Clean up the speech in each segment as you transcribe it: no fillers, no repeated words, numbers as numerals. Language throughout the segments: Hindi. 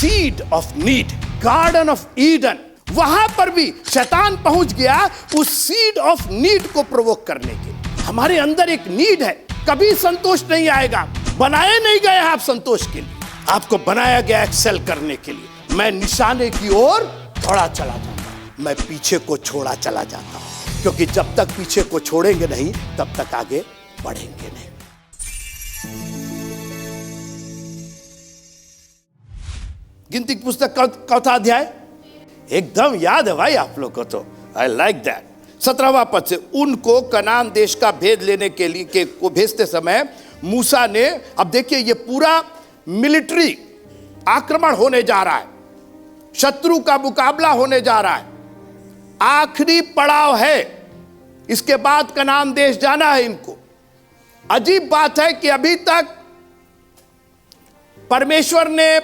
Seed of need, garden of Eden, वहां पर भी शैतान पहुंच गया उस सीड ऑफ नीड को प्रोवोक करने के। हमारे अंदर एक नीड है, कभी संतोष नहीं आएगा। बनाए नहीं गए आप संतोष के लिए, आपको बनाया गया एक्सेल करने के लिए। मैं निशाने की ओर दौड़ा चला जाता हूं, मैं पीछे को छोड़ा चला जाता हूं, क्योंकि जब तक पीछे को छोड़ेंगे नहीं तब तक आगे बढ़ेंगे नहीं। गिनती की पुस्तक चौथा अध्याय एकदम याद है भाई आप लोग को, तो आई लाइक दैट। 17वां पद से, उनको कनान देश का भेद लेने के लिए को भेजते समय मूसा ने, अब देखिए ये पूरा मिलिट्री आक्रमण होने जा रहा है, शत्रु का मुकाबला होने जा रहा है, आखिरी पड़ाव है, इसके बाद कनान देश जाना है इनको। अजीब बात है कि अभी तक परमेश्वर ने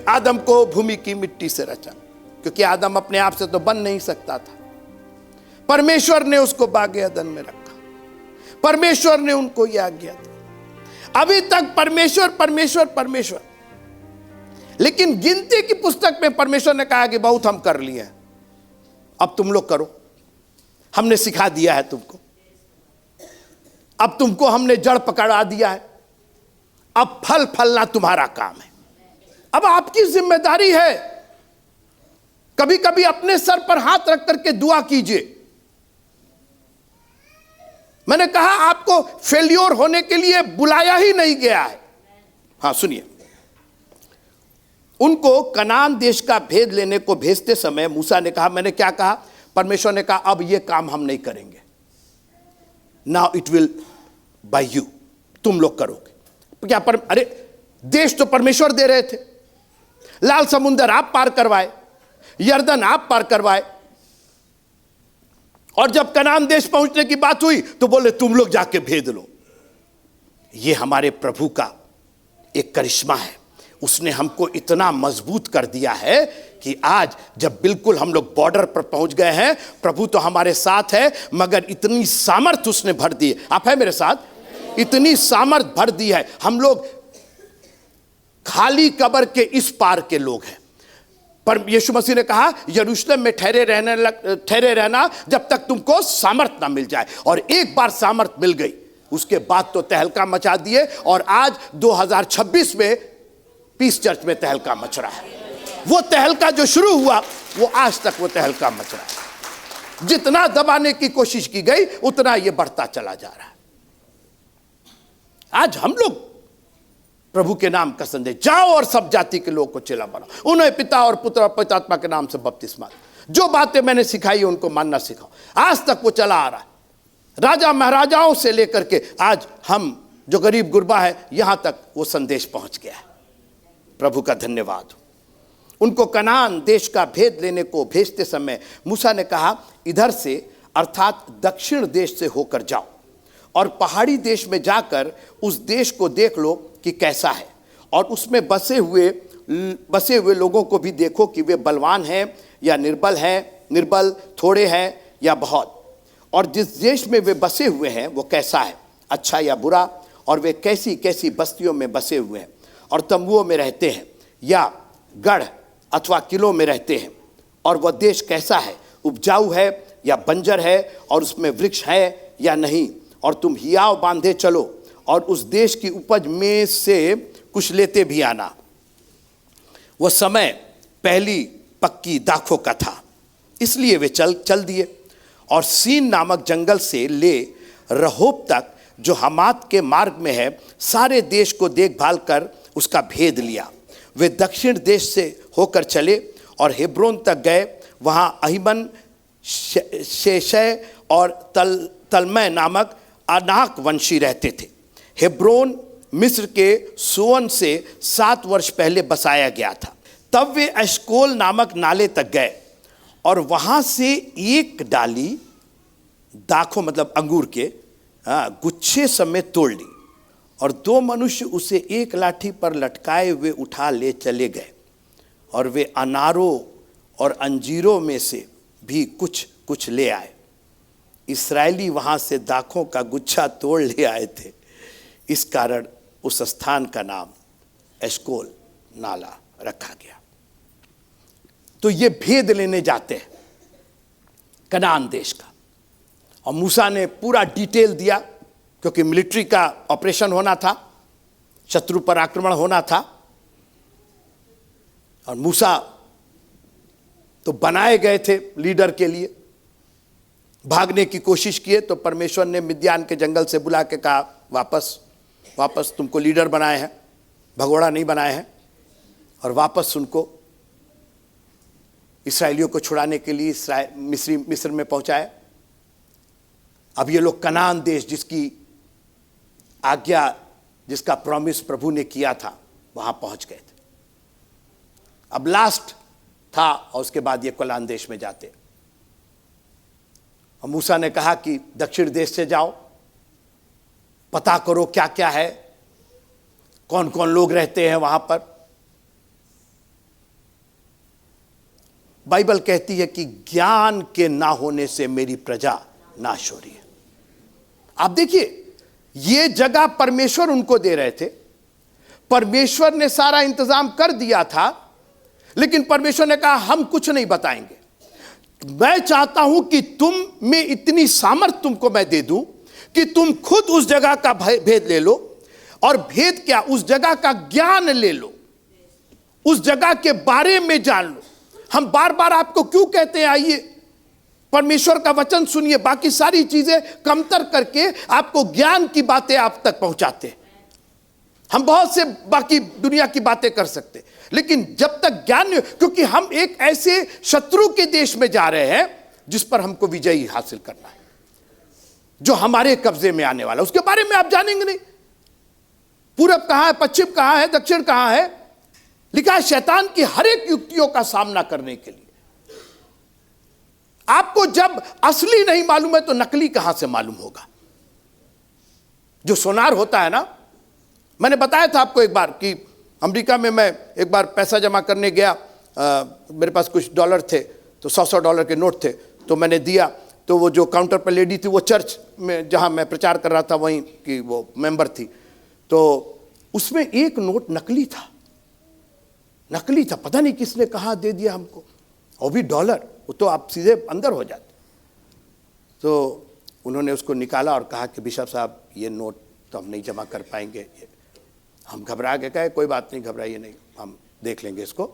आदम को भूमि की मिट्टी से रचा, क्योंकि आदम अपने आप से तो बन नहीं सकता था। परमेश्वर ने उसको बागे अदन में रखा, परमेश्वर ने उनको यह आज्ञा दी। अभी तक परमेश्वर, लेकिन गिनती की पुस्तक में परमेश्वर ने कहा कि बहुत हम कर लिए हैं, अब तुम लोग करो, हमने सिखा दिया है तुमको, अब तुमको हमने जड़ पकड़ा दिया है, अब फल फलना तुम्हारा काम है, अब आपकी जिम्मेदारी है। कभी कभी अपने सर पर हाथ रख करके दुआ कीजिए। मैंने कहा आपको फेल्योर होने के लिए बुलाया ही नहीं गया है। हां सुनिए, उनको कनान देश का भेद लेने को भेजते समय मूसा ने कहा, मैंने क्या कहा? परमेश्वर ने कहा अब यह काम हम नहीं करेंगे, now it will buy you, तुम लोग करोगे। क्या अरे देश तो परमेश्वर दे रहे थे, लाल समुंदर आप पार करवाए, यर्दन आप पार करवाए, और जब कनान देश पहुंचने की बात हुई तो बोले तुम लोग जाके भेद लो। यह हमारे प्रभु का एक करिश्मा है, उसने हमको इतना मजबूत कर दिया है कि आज जब बिल्कुल हम लोग बॉर्डर पर पहुंच गए हैं, प्रभु तो हमारे साथ है, मगर इतनी सामर्थ उसने भर दी है। आप है मेरे साथ? इतनी सामर्थ भर दी है, हम लोग खाली कब्र के इस पार के लोग हैं। पर यीशु मसीह ने कहा यरूशलेम में ठहरे रहना जब तक तुमको सामर्थ ना मिल जाए, और एक बार सामर्थ मिल गई उसके बाद तो तहलका मचा दिए, और आज 2026 में पीस चर्च में तहलका मच रहा है। वो तहलका जो शुरू हुआ वो आज तक वो तहलका मच रहा है। जितना दबाने की कोशिश की गई उतना ये बढ़ता चला जा रहा है। आज हम लोग प्रभु के नाम का संदेश, जाओ और सब जाति के लोगों को चेला बनाओ, उन्हें पिता और पुत्र और पवित्र आत्मा के नाम से बपतिस्मा दो, जो बातें मैंने सिखाई उनको मानना सिखाओ। आज तक वो चला आ रहा है, राजा महाराजाओं से लेकर के आज हम जो गरीब गुरबा है यहां तक वो संदेश पहुंच गया है। प्रभु का धन्यवाद हो। उनको कनान देश का भेद लेने को भेजते समय मूसा ने कहा इधर से अर्थात दक्षिण देश से होकर जाओ और पहाड़ी देश में जाकर उस देश को देख लो कि कैसा है, और उसमें बसे हुए लोगों को भी देखो कि वे बलवान हैं या निर्बल, थोड़े हैं या बहुत, और जिस देश में वे बसे हुए हैं वो कैसा है, अच्छा या बुरा, और वे कैसी कैसी बस्तियों में बसे हुए हैं, और तंबुओं में रहते हैं या गढ़ अथवा किलों में रहते हैं, और वह देश कैसा है, उपजाऊ है या बंजर है, और उसमें वृक्ष है या नहीं, और तुम हियाव बांधे चलो और उस देश की उपज में से कुछ लेते भी आना। वह समय पहली पक्की दाखों का था, इसलिए वे चल दिए और सीन नामक जंगल से ले रहोब तक जो हमात के मार्ग में है सारे देश को देखभाल कर उसका भेद लिया। वे दक्षिण देश से होकर चले और हेब्रोन तक गए, वहाँ अहिमन, शेशय और तलमय नामक अनाक वंशी रहते थे। हेब्रोन मिस्र के सोअन से 7 वर्ष पहले बसाया गया था। तब वे एशकोल नामक नाले तक गए और वहाँ से एक डाली दाखों मतलब अंगूर के गुच्छे समेत तोड़ ली, और 2 मनुष्य उसे एक लाठी पर लटकाए हुए उठा ले चले गए, और वे अनारों और अंजीरों में से भी कुछ कुछ ले आए। इस्राएली वहां से दाखों का गुच्छा तोड़ ले आए थे, इस कारण उस स्थान का नाम एशकोल नाला रखा गया। तो ये भेद लेने जाते हैं कनान देश का, और मूसा ने पूरा डिटेल दिया, क्योंकि मिलिट्री का ऑपरेशन होना था, शत्रु पर आक्रमण होना था, और मूसा तो बनाए गए थे लीडर के लिए। भागने की कोशिश किए तो परमेश्वर ने मिद्यान के जंगल से बुला के कहा, वापस तुमको लीडर बनाए हैं, भगोड़ा नहीं बनाए हैं, और वापस उनको इस्राएलियों को छुड़ाने के लिए मिस्र में पहुंचाए। अब ये लोग कनान देश, जिसकी आज्ञा, जिसका प्रॉमिस प्रभु ने किया था, वहां पहुंच गए थे। अब लास्ट था, और उसके बाद ये कनान देश में जाते। और मूसा ने कहा कि दक्षिण देश से जाओ, पता करो क्या क्या है, कौन कौन लोग रहते हैं वहां पर। बाइबल कहती है कि ज्ञान के ना होने से मेरी प्रजा नाश हो रही है। आप देखिए, ये जगह परमेश्वर उनको दे रहे थे, परमेश्वर ने सारा इंतजाम कर दिया था, लेकिन परमेश्वर ने कहा हम कुछ नहीं बताएंगे। मैं चाहता हूं कि तुम में इतनी सामर्थ तुमको मैं दे दूं कि तुम खुद उस जगह का भेद ले लो, और भेद क्या, उस जगह का ज्ञान ले लो, उस जगह के बारे में जान लो। हम बार बार आपको क्यों कहते हैं आइए परमेश्वर का वचन सुनिए, बाकी सारी चीजें कमतर करके आपको ज्ञान की बातें आप तक पहुंचाते हैं। हम बहुत से बाकी दुनिया की बातें कर सकते, लेकिन जब तक ज्ञान नहीं, क्योंकि हम एक ऐसे शत्रु के देश में जा रहे हैं जिस पर हमको विजयी हासिल करना है, जो हमारे कब्जे में आने वाला, उसके बारे में आप जानेंगे नहीं। पूरब कहां है, पश्चिम कहां है, दक्षिण कहां है, लिखा है शैतान की हर एक युक्तियों का सामना करने के लिए। आपको जब असली नहीं मालूम है तो नकली कहां से मालूम होगा। जो सोनार होता है ना, मैंने बताया था आपको एक बार कि अमेरिका में मैं एक बार पैसा जमा करने गया, मेरे पास कुछ डॉलर थे, तो 100 डॉलर के नोट थे, तो मैंने दिया। तो वो जो काउंटर पर लेडी थी, वो चर्च में जहां मैं प्रचार कर रहा था वहीं की वो मेंबर थी, तो उसमें एक नोट नकली था, पता नहीं किसने कहा दे दिया हमको, और भी डॉलर, वो तो आप सीधे अंदर हो जाते। तो उन्होंने उसको निकाला और कहा कि बिशप साहब ये नोट तो हम नहीं जमा कर पाएंगे। हम घबरा गए, कहे कोई बात नहीं, घबराइए नहीं, हम देख लेंगे इसको।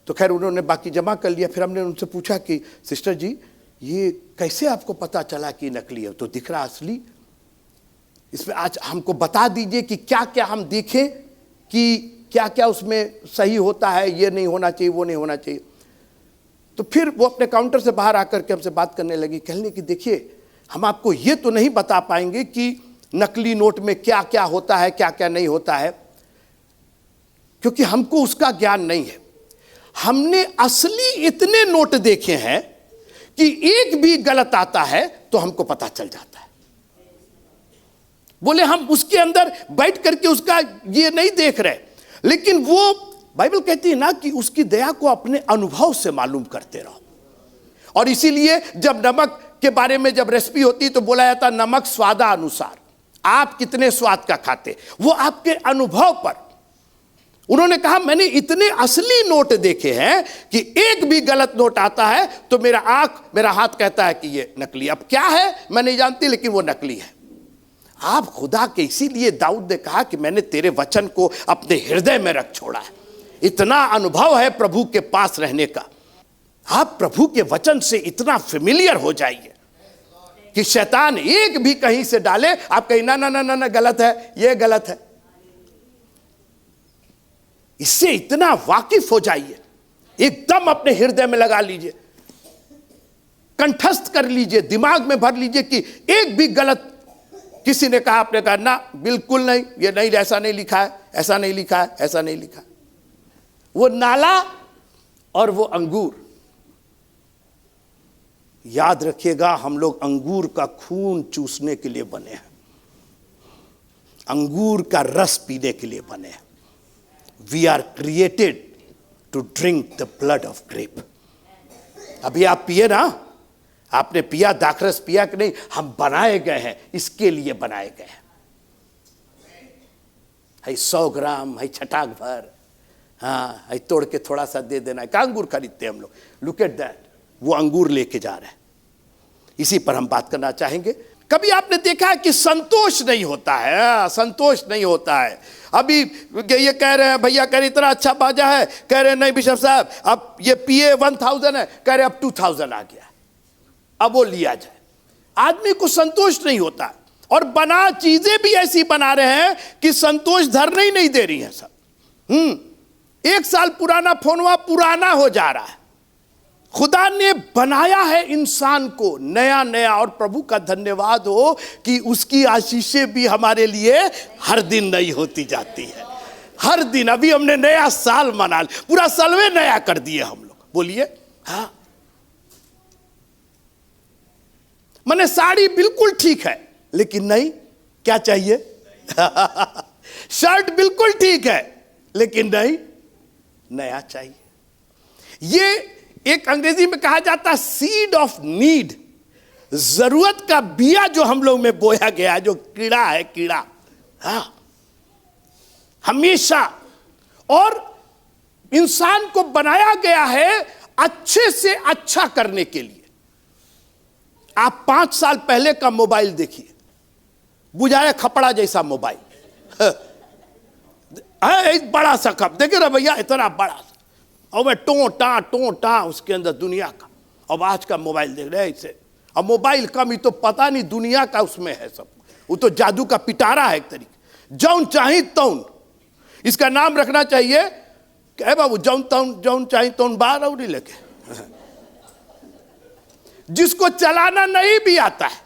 तो खैर उन्होंने बाकी जमा कर लिया। फिर हमने उनसे पूछा कि सिस्टर जी ये कैसे आपको पता चला कि नकली है? तो दिख रहा असली। इसमें आज हमको बता दीजिए कि क्या क्या हम देखें कि क्या क्या उसमें सही होता है, ये नहीं होना चाहिए, वो नहीं होना चाहिए। तो फिर वो अपने काउंटर से बाहर आकर के हमसे बात करने लगी, कहने कि देखिए हम आपको ये तो नहीं बता पाएंगे कि नकली नोट में क्या क्या होता है, क्या क्या नहीं होता है, क्योंकि हमको उसका ज्ञान नहीं है। हमने असली इतने नोट देखे हैं कि एक भी गलत आता है तो हमको पता चल जाता है। बोले हम उसके अंदर बैठ करके उसका ये नहीं देख रहे, लेकिन वो बाइबल कहती है ना कि उसकी दया को अपने अनुभव से मालूम करते रहो। और इसीलिए जब नमक के बारे में जब रेसिपी होती तो बोला जाता नमक स्वादा अनुसार, आप कितने स्वाद का खाते, वो आपके अनुभव पर। उन्होंने कहा मैंने इतने असली नोट देखे हैं कि एक भी गलत नोट आता है तो मेरा हाथ कहता है कि ये नकली। अब क्या है मैं नहीं जानती, लेकिन वो नकली है। आप खुदा के, इसीलिए दाऊद ने कहा कि मैंने तेरे वचन को अपने हृदय में रख छोड़ा है। इतना अनुभव है प्रभु के पास रहने का। आप प्रभु के वचन से इतना फेमिलियर हो जाइए कि शैतान एक भी कहीं से डाले, आप कहीं ना ना ना ना, ना गलत है, ये गलत है। इससे इतना वाकिफ हो जाइए, एकदम अपने हृदय में लगा लीजिए, कंठस्थ कर लीजिए, दिमाग में भर लीजिए कि एक भी गलत किसी ने कहा, आपने कहा ना बिल्कुल नहीं, ये नहीं, ऐसा नहीं लिखा है, ऐसा नहीं लिखा है, ऐसा नहीं लिखा है। वो नाला और वो अंगूर, याद रखिएगा हम लोग अंगूर का खून चूसने के लिए बने हैं, अंगूर का रस पीने के लिए बने हैं। We are created to drink the blood of grape. अभी आप पिए ना, आपने पिया दाखरस पिया कि नहीं? हम बनाए गए हैं, इसके लिए बनाए गए हैं। है 100 ग्राम, है छटाक भर, हाँ है तोड़ के थोड़ा सा दे देना है। का अंगूर खरीदते हैं हम लोग, लुक एट दैट, वो अंगूर लेके जा रहे हैं। इसी पर हम बात करना चाहेंगे। कभी आपने देखा है कि संतोष नहीं होता है? संतोष नहीं होता है। अभी ये कह रहे हैं, भैया कह रहे इतना अच्छा बाजा है, कह रहे नहीं बिशप साहब अब ये PA 1000 है, कह रहे अब 2000 आ गया, अब वो लिया जाए। आदमी को संतोष नहीं होता, और बना चीजें भी ऐसी बना रहे हैं कि संतोष धरने ही नहीं दे रही है सब। 1 साल पुराना फोनवा पुराना हो जा रहा है। खुदा ने बनाया है इंसान को नया नया, और प्रभु का धन्यवाद हो कि उसकी आशीषें भी हमारे लिए हर दिन नई होती जाती है। हर दिन, अभी हमने नया साल मना, पूरा सालवे नया कर दिए हम लोग। बोलिए हाँ। मैंने साड़ी बिल्कुल ठीक है, लेकिन नहीं, क्या चाहिए? शर्ट बिल्कुल ठीक है, लेकिन नहीं, नया चाहिए। ये एक अंग्रेजी में कहा जाता है सीड ऑफ नीड, जरूरत का बिया जो हम लोग में बोया गया, जो कीड़ा है, कीड़ा, हाँ हमेशा। और इंसान को बनाया गया है अच्छे से अच्छा करने के लिए। आप 5 साल पहले का मोबाइल देखिए, बुझाए खपड़ा जैसा मोबाइल है, एक बड़ा सा कप देखे ना भैया, इतना बड़ा सा, और वह टो टा उसके अंदर दुनिया का। अब आज का मोबाइल देख रहे हैं इसे, अब मोबाइल कम ही तो पता नहीं दुनिया का उसमें है सब। वो तो जादू का पिटारा है एक तरीके, जौन चाही तौन। इसका नाम रखना चाहिए क्या बाबू, जौन चाही तौन बार और नहीं लगे। जिसको चलाना नहीं भी आता है,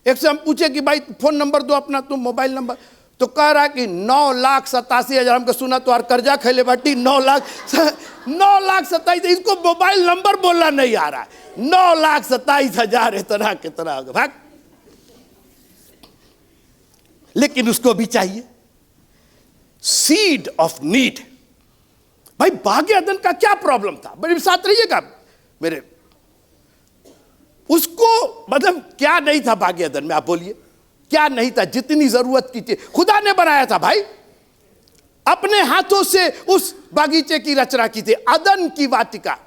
एक से हम पूछे कि भाई फोन नंबर दो अपना, तुम मोबाइल नंबर, तो कह रहा कि 9,87,000 हमको सुना तो कर्जा खेले बाटी 9,27,000। इसको मोबाइल नंबर बोलना नहीं आ रहा है। 9,27,000 इतना कितना भाग, लेकिन उसको भी चाहिए सीड ऑफ नीड। भाई भाग्य अदन का क्या प्रॉब्लम था? मेरे साथ रहिएगा मेरे, उसको मतलब क्या नहीं था भाग्य अदन में? आप बोलिए क्या नहीं था? जितनी जरूरत की थी खुदा ने बनाया था भाई, अपने हाथों से उस बागीचे की रचना की थी, अदन की वाटिका,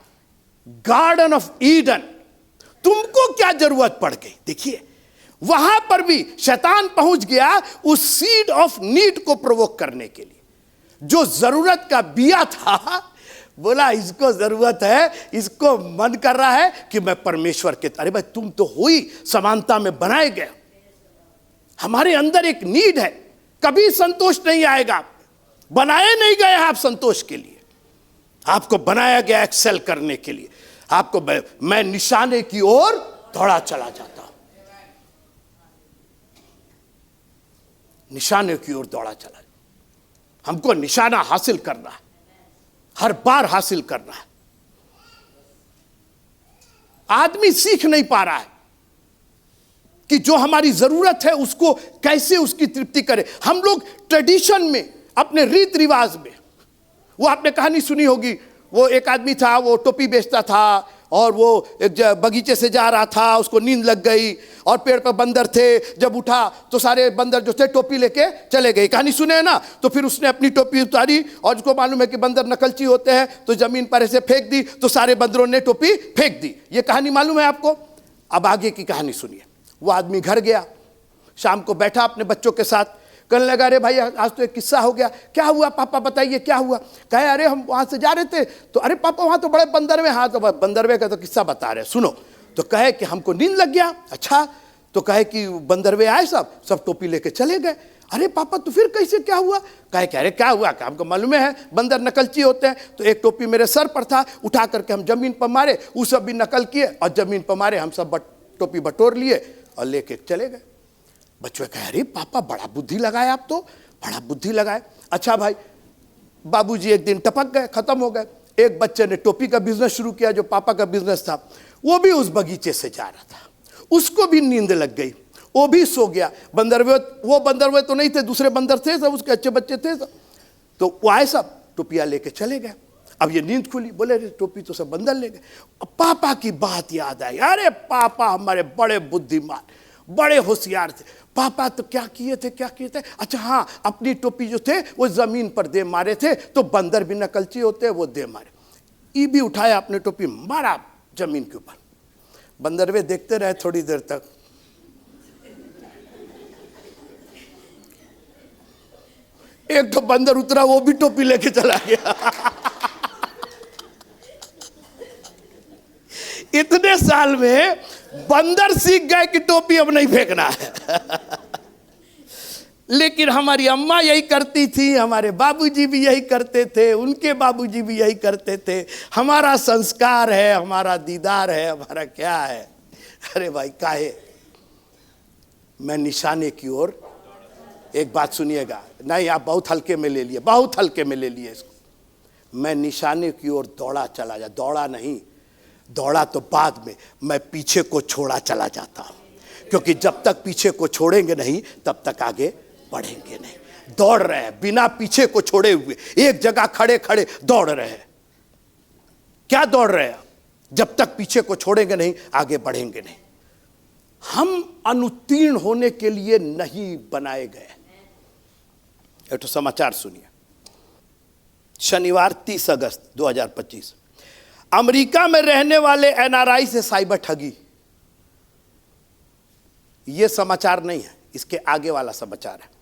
गार्डन ऑफ ईडन। तुमको क्या जरूरत पड़ गई? देखिए वहां पर भी शैतान पहुंच गया उस सीड ऑफ नीड को प्रोवोक करने के लिए। जो जरूरत का बिया था, बोला इसको जरूरत है, इसको मन कर रहा है कि मैं परमेश्वर के, अरे भाई तुम तो हुई समानता में बनाए गए, हमारे अंदर एक नीड है, कभी संतोष नहीं आएगा। बनाए नहीं गए आप संतोष के लिए, आपको बनाया गया एक्सेल करने के लिए। आपको मैं निशाने की ओर दौड़ा चला जाता हूं, निशाने की ओर दौड़ा चला। हमको निशाना हासिल करना है, हर बार हासिल करना है। आदमी सीख नहीं पा रहा है कि जो हमारी जरूरत है उसको कैसे उसकी तृप्ति करे। हम लोग ट्रेडिशन में, अपने रीत रिवाज में, वो आपने कहानी सुनी होगी, वो एक आदमी था, वो टोपी बेचता था, और वो एक बगीचे से जा रहा था, उसको नींद लग गई, और पेड़ पर बंदर थे, जब उठा तो सारे बंदर जो थे टोपी लेके चले गए। कहानी सुने है ना? तो फिर उसने अपनी टोपी उतारी, और उसको मालूम है कि बंदर नकलची होते हैं, तो जमीन पर ऐसे फेंक दी, तो सारे बंदरों ने टोपी फेंक दी। ये कहानी मालूम है आपको? अब आगे की कहानी सुनिए। वो आदमी घर गया, शाम को बैठा अपने बच्चों के साथ, कहने लगा अरे भाई आज तो एक किस्सा हो गया। क्या हुआ पापा बताइए क्या हुआ? कहे अरे हम वहां से जा रहे थे, तो अरे पापा वहां तो बड़े बंदरवे, हाँ तो बंदरवे का तो किस्सा बता रहे, सुनो। तो कहे कि हमको नींद लग गया। अच्छा, तो कहे कि बंदरवे आए, सब टोपी लेके चले गए। अरे पापा तो फिर कैसे क्या हुआ? कहे कि अरे क्या हुआ, क्या हमको मालूम है बंदर नकलची होते हैं। तो एक टोपी मेरे सर पर था, उठा करके हम जमीन पर मारे, वो सब भी नकल किए और जमीन पर मारे, हम सब टोपी बटोर लिए और लेके चले गए। बच्चे कहे अरे पापा बड़ा बुद्धि लगाए, आप तो बड़ा बुद्धि लगाए। अच्छा भाई, बाबूजी एक दिन टपक गए, खत्म हो गए। एक बच्चे ने टोपी का बिजनेस शुरू किया, जो पापा का बिजनेस था, वो भी उस बगीचे से जा रहा था, उसको भी नींद लग गई, वो भी सो गया। वो बंदरवे तो नहीं थे, दूसरे बंदर थे सब, उसके अच्छे बच्चे थे सब। तो वो आए, सब टोपियां लेके चले गए। अब ये नींद खुली, बोले अरे टोपी तो सब बंदर ले गए। अब पापा की बात याद आई, अरे पापा हमारे बड़े बुद्धिमान, बड़े होशियार थे। पापा तो क्या किए थे, अच्छा हाँ, अपनी टोपी जो थे वो जमीन पर दे मारे थे, तो बंदर भी नकलची होते, वो दे मारे। ई भी उठाया अपने टोपी, मारा जमीन के ऊपर। बंदरवे देखते रहे थोड़ी देर तक। एक तो बंदर उतरा, वो भी टोपी लेके चला गया। इतने साल में बंदर सीख गए कि टोपी अब नहीं फेंकना है। लेकिन हमारी अम्मा यही करती थी, हमारे बाबूजी भी यही करते थे, उनके बाबूजी भी यही करते थे। हमारा संस्कार है, हमारा दीदार है, हमारा क्या है। अरे भाई काहे, मैं निशाने की ओर, एक बात सुनिएगा, नहीं आप बहुत हल्के में ले लिए, बहुत हल्के में ले लिए इसको। मैं निशाने की ओर दौड़ा चला जा, दौड़ा नहीं, दौड़ा तो बाद में, मैं पीछे को छोड़ा चला जाता हूं, क्योंकि जब तक पीछे को छोड़ेंगे नहीं तब तक आगे बढ़ेंगे नहीं। दौड़ रहे हैं बिना पीछे को छोड़े हुए, एक जगह खड़े खड़े दौड़ रहे हैं। क्या दौड़ रहे हैं? जब तक पीछे को छोड़ेंगे नहीं आगे बढ़ेंगे नहीं। हम अनुत्तीर्ण होने के लिए नहीं बनाए गए। एक तो समाचार सुनिए, शनिवार 30 अगस्त 2025, अमेरिका में रहने वाले एनआरआई से साइबर ठगी। यह समाचार नहीं है, इसके आगे वाला समाचार है।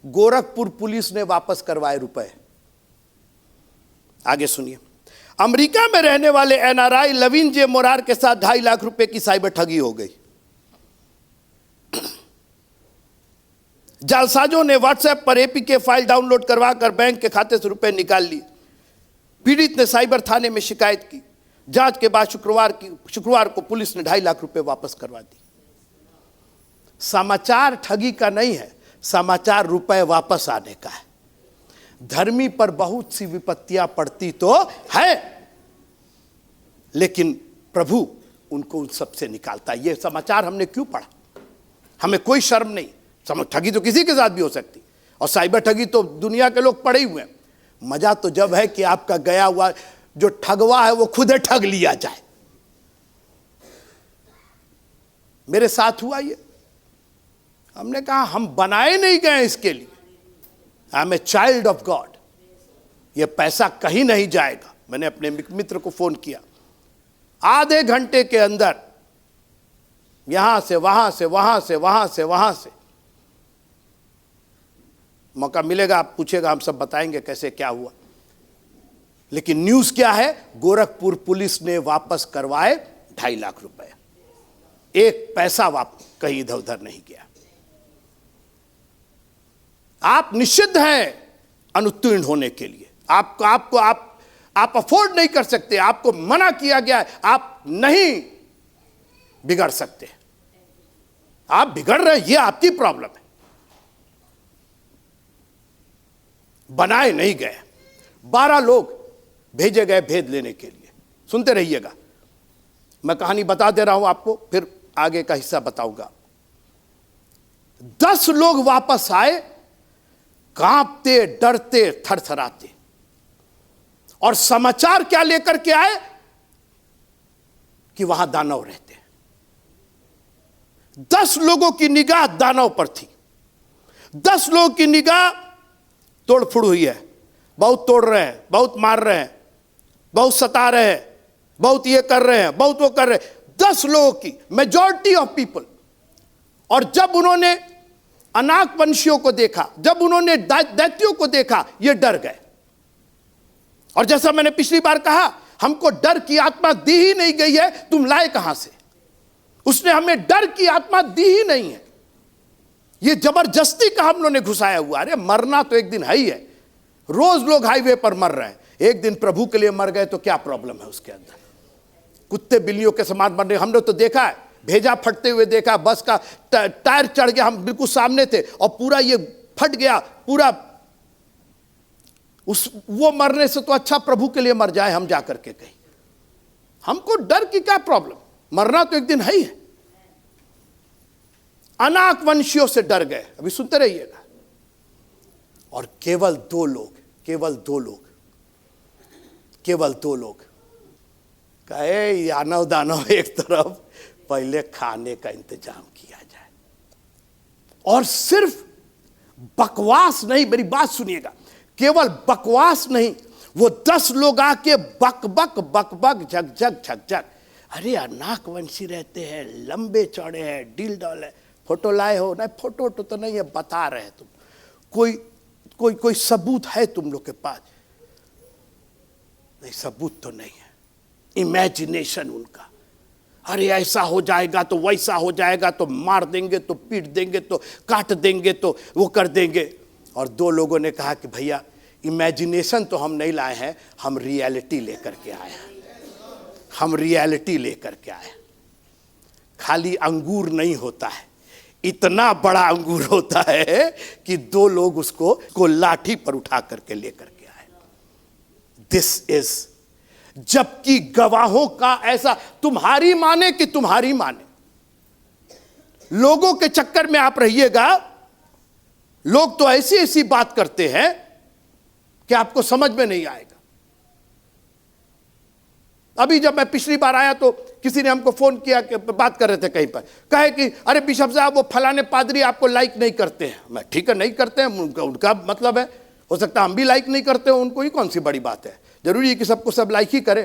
गोरखपुर पुलिस ने वापस करवाए रुपए। आगे सुनिए, अमेरिका में रहने वाले एनआरआई लविन जे मोरार के साथ 2.5 लाख रुपए की साइबर ठगी हो गई। जालसाजों ने व्हाट्सएप पर एपीके फाइल डाउनलोड करवाकर बैंक के खाते से रुपए निकाल लिए। पीड़ित ने साइबर थाने में शिकायत की। जांच के बाद शुक्रवार को पुलिस ने 2.5 लाख रुपए वापस करवा दी। समाचार ठगी का नहीं है, समाचार रुपए वापस आने का है। धर्मी पर बहुत सी विपत्तियां पड़ती तो है, लेकिन प्रभु उनको उन सबसे निकालता है। यह समाचार हमने क्यों पढ़ा? हमें कोई शर्म नहीं। ठगी तो किसी के साथ भी हो सकती, और साइबर ठगी तो दुनिया के लोग पड़े हुए हैं। मजा तो जब है कि आपका गया हुआ जो ठगवा है वो खुद ठग लिया जाए। मेरे साथ हुआ ये। हमने कहा हम बनाए नहीं गए इसके लिए, I am a child of God, ये पैसा कहीं नहीं जाएगा। मैंने अपने मित्र को फोन किया, आधे घंटे के अंदर यहां से वहां से वहां से वहां से वहां से, मौका मिलेगा आप पूछेगा, हम सब बताएंगे कैसे क्या हुआ। लेकिन न्यूज क्या है? गोरखपुर पुलिस ने वापस करवाए 2.5 लाख रुपए। एक पैसा वापस कहीं इधर उधर नहीं गया। आप निषिद्ध हैं अनुत्तीर्ण होने के लिए। आप अफोर्ड नहीं कर सकते, आपको मना किया गया है, आप नहीं बिगड़ सकते। आप बिगड़ रहे हैं, ये आपकी प्रॉब्लम है। बनाए नहीं गए। 12 लोग भेजे गए भेद लेने के लिए। सुनते रहिएगा, मैं कहानी बता दे रहा हूं आपको, फिर आगे का हिस्सा बताऊंगा। 10 लोग वापस आए, कांपते, डरते, थरथराते। और समाचार क्या लेकर के आए? कि वहां दानव रहते हैं। 10 लोगों की निगाह दानव पर थी। 10 लोगों की निगाह तोड़फोड़ हुई है। बहुत तोड़ रहे हैं, बहुत मार रहे हैं, बहुत सता रहे हैं, बहुत ये कर रहे हैं, बहुत वो कर रहे हैं। 10 लोगों की, मेजॉरिटी ऑफ पीपल। और जब उन्होंने अनाक वंशियों को देखा, जब उन्होंने दैत्यों को देखा, ये डर गए। और जैसा मैंने पिछली बार कहा, हमको डर की आत्मा दी ही नहीं गई है, तुम लाए कहां से? उसने हमें डर की आत्मा दी ही नहीं है। ये जबरदस्ती का हम लोगों ने घुसाया हुआ। अरे मरना तो एक दिन है ही है। रोज लोग हाईवे पर मर रहे हैं, एक दिन प्रभु के लिए मर गए तो क्या प्रॉब्लम है उसके अंदर? कुत्ते बिल्लियों के समान मर रहे। हमने तो देखा है, भेजा फटते हुए देखा, बस का टायर चढ़ गया, हम बिल्कुल सामने थे और पूरा ये फट गया पूरा। वो मरने से तो अच्छा प्रभु के लिए मर जाए हम जाकर के कहीं। हमको डर की क्या प्रॉब्लम? मरना तो एक दिन है ही है। अनाक वंशियों से डर गए। अभी सुनते रहिएगा। और केवल दो लोग केवल 2 लोग कहे यानव दानव एक तरफ, पहले खाने का इंतजाम किया जाए। और सिर्फ बकवास नहीं, मेरी बात सुनिएगा, केवल बकवास नहीं, वो 10 लोग आके बक बक बक बक झक झक झक झक, अरे नाकवंशी रहते हैं, लंबे चौड़े हैं, डील डॉल है, फोटो लाए हो? नहीं, फोटो तो नहीं है, बता रहे तुम, कोई कोई कोई सबूत है तुम लोग के पास? नहीं, सबूत तो नहीं है। इमेजिनेशन उनका, अरे ऐसा हो जाएगा तो वैसा हो जाएगा, तो मार देंगे, तो पीट देंगे, तो काट देंगे, तो वो कर देंगे। और 2 लोगों ने कहा कि भैया इमेजिनेशन तो हम नहीं लाए हैं, हम रियलिटी लेकर के आए हैं, हम रियलिटी लेकर के आए। खाली अंगूर नहीं होता है, इतना बड़ा अंगूर होता है कि 2 लोग उसको लाठी पर उठा करके लेकर के आए। दिस इज, जबकि गवाहों का ऐसा, तुम्हारी माने कि तुम्हारी माने, लोगों के चक्कर में आप रहिएगा। लोग तो ऐसी ऐसी बात करते हैं कि आपको समझ में नहीं आएगा। अभी जब मैं पिछली बार आया तो किसी ने हमको फोन किया कि बात कर रहे थे कहीं पर, कहे कि अरे बिशप साहब वो फलाने पादरी आपको लाइक नहीं करते हैं। मैं ठीक है, नहीं करते हैं, उनका मतलब है, हो सकता है हम भी लाइक नहीं करते हो उनको, ही कौन सी बड़ी बात है, जरूरी है कि सबको सब लाइक ही करे।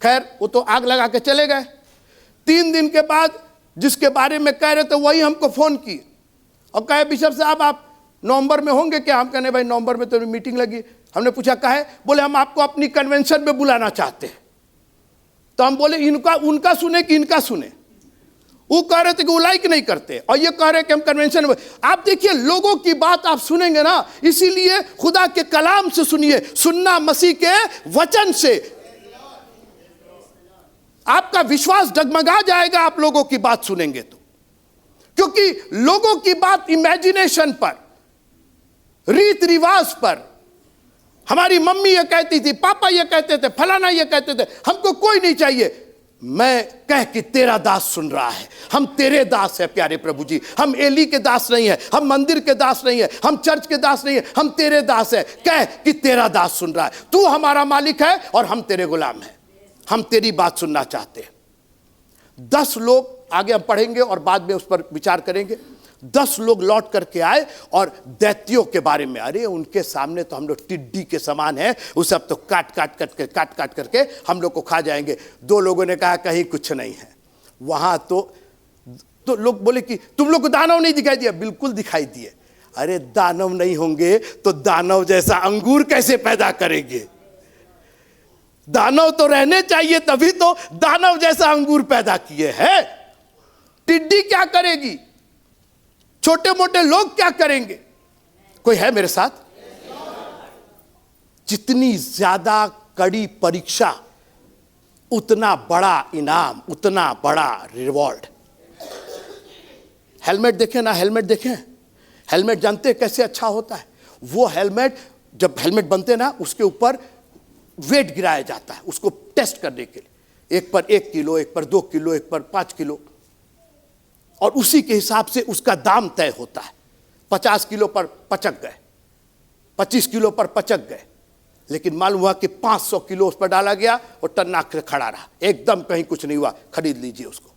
खैर वो तो आग लगा के चले गए। 3 दिन के बाद जिसके बारे में कह रहे थे वही हमको फोन किए और कहे बिशप साहब आप नवंबर में होंगे क्या? हम कहने भाई नवंबर में तो मीटिंग लगी। हमने पूछा कहे? बोले हम आपको अपनी कन्वेंशन में बुलाना चाहते हैं। तो हम बोले इनका उनका सुने कि इनका सुने? वो कह रहे थे कि वो लाइक नहीं करते और ये कह रहे कि हम कन्वेंशन में। आप देखिए लोगों की बात आप सुनेंगे ना, इसीलिए खुदा के कलाम से सुनिए, सुनना मसीह के वचन से। आपका विश्वास डगमगा जाएगा आप लोगों की बात सुनेंगे तो, क्योंकि लोगों की बात इमेजिनेशन पर, रीत रिवाज पर, हमारी मम्मी ये कहती थी, पापा ये कहते थे, फलाना ये कहते थे, हमको कोई नहीं चाहिए। मैं कह कि तेरा दास सुन रहा है, हम तेरे दास है प्यारे प्रभु जी, हम एली के दास नहीं है, हम मंदिर के दास नहीं है, हम चर्च के दास नहीं है, हम तेरे दास है। कह कि तेरा दास सुन रहा है, तू हमारा मालिक है और हम तेरे गुलाम हैं, हम तेरी बात सुनना चाहते हैं। 10 लोग, आगे हम पढ़ेंगे और बाद में उस पर विचार करेंगे। 10 लोग लौट करके आए और दैत्यों के बारे में, अरे उनके सामने तो हम लोग टिड्डी के समान हैं, वो सब तो काट काट करके हम लोग को खा जाएंगे। 2 लोगों ने कहा कहीं कुछ नहीं है। वहां तो लोग बोले कि तुम लोग को दानव नहीं दिखाई दिया? बिल्कुल दिखाई दिए। अरे दानव नहीं होंगे तो दानव जैसा अंगूर कैसे पैदा करेंगे? दानव तो रहने चाहिए, तभी तो दानव जैसा अंगूर पैदा किए हैं। टिड्डी क्या करेगी? छोटे मोटे लोग क्या करेंगे? कोई है मेरे साथ? जितनी ज्यादा कड़ी परीक्षा उतना बड़ा इनाम, उतना बड़ा रिवॉर्ड। हेलमेट देखें ना, हेलमेट देखें, हेलमेट जानते हैं कैसे अच्छा होता है? वो हेलमेट, जब हेलमेट बनते ना उसके ऊपर वेट गिराया जाता है उसको टेस्ट करने के लिए, एक पर 1 किलो, एक पर 2 किलो, एक पर 5 किलो, और उसी के हिसाब से उसका दाम तय होता है। 50 किलो पर पचक गए, 25 किलो पर पचक गए, लेकिन मालूम हुआ कि 500 किलो उस पर डाला गया और टन्ना खड़ा रहा, एकदम कहीं कुछ नहीं हुआ, खरीद लीजिए उसको।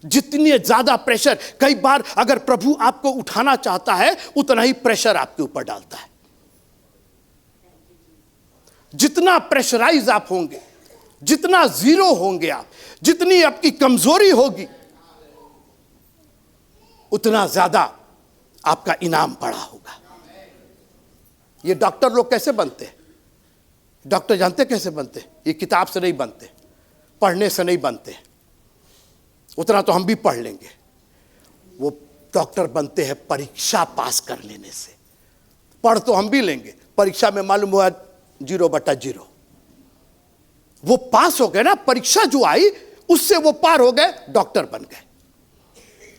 जितनी ज्यादा प्रेशर, कई बार अगर प्रभु आपको उठाना चाहता है उतना ही प्रेशर आपके ऊपर डालता है। जितना प्रेशराइज आप होंगे, जितना जीरो होंगे आप, जितनी आपकी कमजोरी होगी, उतना ज्यादा आपका इनाम बड़ा होगा। ये डॉक्टर लोग कैसे बनते हैं? डॉक्टर जानते कैसे बनते हैं? ये किताब से नहीं बनते, पढ़ने से नहीं बनते, उतना तो हम भी पढ़ लेंगे। वो डॉक्टर बनते हैं परीक्षा पास कर लेने से। पढ़ तो हम भी लेंगे, परीक्षा में मालूम हुआ 0/0। वो पास हो गए ना, परीक्षा जो आई उससे वो पार हो गए, डॉक्टर बन गए।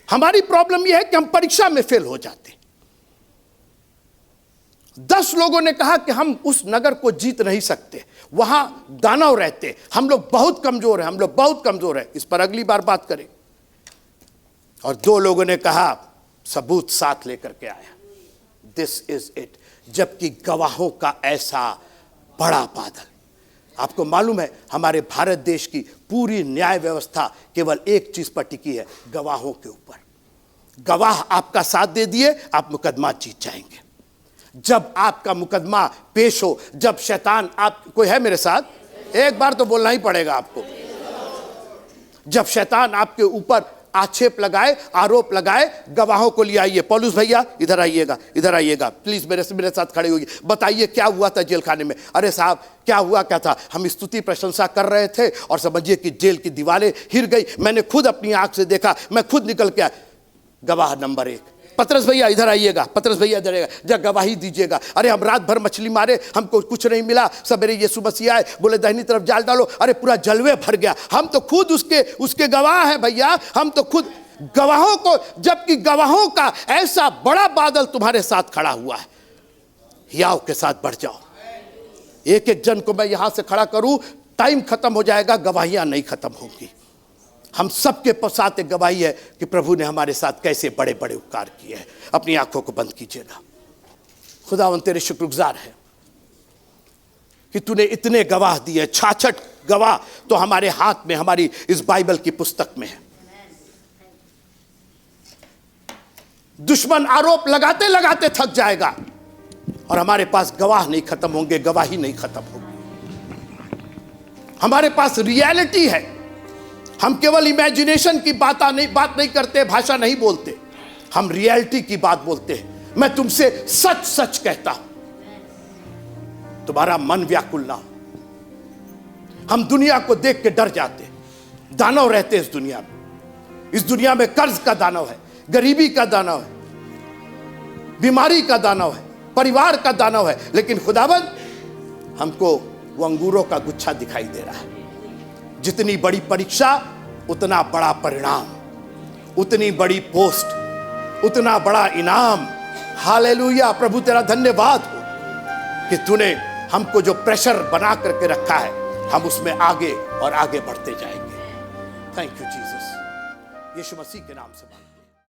हमारी प्रॉब्लम यह है कि हम परीक्षा में फेल हो जाते। 10 लोगों ने कहा कि हम उस नगर को जीत नहीं सकते, वहां दानव रहते, हम लोग बहुत कमजोर हैं, हम लोग बहुत कमजोर हैं, इस पर अगली बार बात करें। और 2 लोगों ने कहा, सबूत साथ लेकर के आया, दिस इज इट। जबकि गवाहों का ऐसा बड़ा बादल, आपको मालूम है हमारे भारत देश की पूरी न्याय व्यवस्था केवल एक चीज पर टिकी है, गवाहों के ऊपर। गवाह आपका साथ दे दिए, आप मुकदमा जीत जाएंगे। जब आपका मुकदमा पेश हो, जब शैतान, आप कोई है मेरे साथ, एक बार तो बोलना ही पड़ेगा आपको, जब शैतान आपके ऊपर आक्षेप लगाए, आरोप लगाए, गवाहों को ले आइए। पौलुस भैया इधर आइएगा, इधर आइएगा प्लीज, मेरे साथ खड़े होइए। बताइए क्या हुआ था जेल खाने में। अरे साहब क्या हुआ, क्या था? हम स्तुति प्रशंसा कर रहे थे और समझिए कि जेल की दीवारें हिल गई। मैंने खुद अपनी आंख से देखा, मैं खुद निकल के आया। गवाह नंबर 1, पतरस भैया इधर आइएगा, पतरस भैया इधर आइएगा, जब गवाही दीजिएगा। अरे हम रात भर मछली मारे, हमको कुछ नहीं मिला, सवेरे यीशु मसीह आए, बोले दाहिनी तरफ जाल डालो, अरे पूरा जलवे भर गया। हम तो खुद उसके गवाह हैं भैया, हम तो खुद गवाहों को, जबकि गवाहों का ऐसा बड़ा बादल तुम्हारे साथ खड़ा हुआ है। हियाव के साथ बढ़ जाओ। एक एक जन को मैं यहां से खड़ा करूं, टाइम खत्म हो जाएगा, गवाहियां नहीं खत्म होंगी। हम सबके साथ एक गवाही है कि प्रभु ने हमारे साथ कैसे बड़े बड़े उपकार किए हैं। अपनी आंखों को बंद कीजिएगा। खुदावंद तेरे शुक्रगुजार है कि तूने इतने गवाह दिए, 66 गवाह तो हमारे हाथ में, हमारी इस बाइबल की पुस्तक में है। दुश्मन आरोप लगाते लगाते थक जाएगा और हमारे पास गवाह नहीं खत्म होंगे, गवाही नहीं खत्म होगी। हमारे पास रियलिटी है। हम केवल इमेजिनेशन की बात नहीं करते, भाषा नहीं बोलते, हम रियलिटी की बात बोलते हैं। मैं तुमसे सच सच कहता हूं, तुम्हारा मन व्याकुल ना हो। हम दुनिया को देख के डर जाते, दानव रहते इस दुनिया में। इस दुनिया में कर्ज का दानव है, गरीबी का दानव है, बीमारी का दानव है, परिवार का दानव है, लेकिन खुदावंद हमको वो अंगूरों का गुच्छा दिखाई दे रहा है। जितनी बड़ी परीक्षा उतना बड़ा परिणाम, उतनी बड़ी पोस्ट उतना बड़ा इनाम। हालेलुया, प्रभु तेरा धन्यवाद हो कि तूने हमको जो प्रेशर बना करके रखा है, हम उसमें आगे और आगे बढ़ते जाएंगे। थैंक यू जीसस, यीशु मसीह के नाम से।